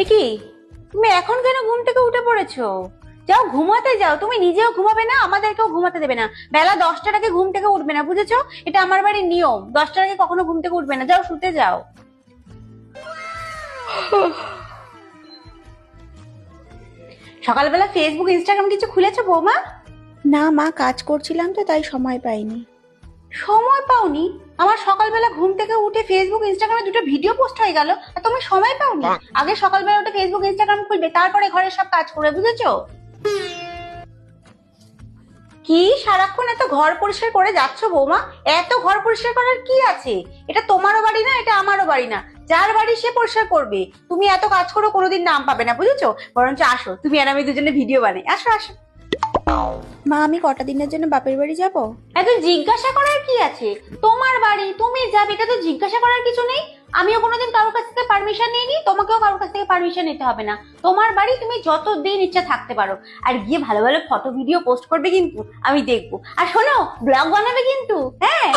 এ কি, তুমি এখন কেন ঘুম থেকে উঠে পড়েছো? যাও ঘুমাতে যাও, তুমি নিজেও ঘুমাবে না, আমাদেরকেও ঘুমাতে দেবে না। বেলা 10টার আগে ঘুম থেকে উঠবে না, বুঝেছো? এটা আমার বাড়ির নিয়ম, 10টার আগে কখনো ঘুম থেকে উঠবে না। যাও শুতে যাও। সকালবেলা ফেসবুক ইনস্টাগ্রাম কিছু খুলেছো বৌমা? না মা, কাজ করছিলাম তো তাই সময় পাইনি। সময় পাওনি? আমার সকালবেলা ঘুম থেকে উঠে ফেসবুক ইনস্টাগ্রামে দুটো ভিডিও পোস্ট হয়ে গেল, আর তুমি সময় পাওনি? আগে সকালবেলা উঠে ফেসবুক ইনস্টাগ্রাম খুলবে, তারপরে ঘরের সব কাজ করবে, বুঝেছো? কি সারাক্ষণ এত ঘর পরিষ্কার করে যাচ্ছ বৌমা? এত ঘর পরিষ্কার করার কি আছে? এটা তোমারও বাড়ি না, এটা আমারও বাড়ি না। যার বাড়ি সে পরিষ্কার করবে। তুমি এত কাজ করো, কোনোদিন নাম পাবে না, বুঝেছো? বরঞ্চ আসো, তুমি আর আমি দুজনে ভিডিও বানাই, আসো আসো। মা, আমি কটা দিনের জন্য বাপের বাড়ি যাব? এত জিজ্ঞাসা করার কি আছে? তোমার বাড়ি, তুমি যাবে, এটা তো জিজ্ঞাসা করার কিছু নেই। আমিও কোনোদিন কারোর কাছ থেকে পারমিশন নিইনি, তোমাকেও কারোর কাছ থেকে পারমিশন নিতে হবে না। তোমার বাড়ি, তুমি যতদিন ইচ্ছা থাকতে পারো। আর গিয়ে ভালো ভালো ফটো ভিডিও পোস্ট করবে কিন্তু, আমি দেখবো। আর শোনো, ব্লগ বানাবে কিন্তু, হ্যাঁ।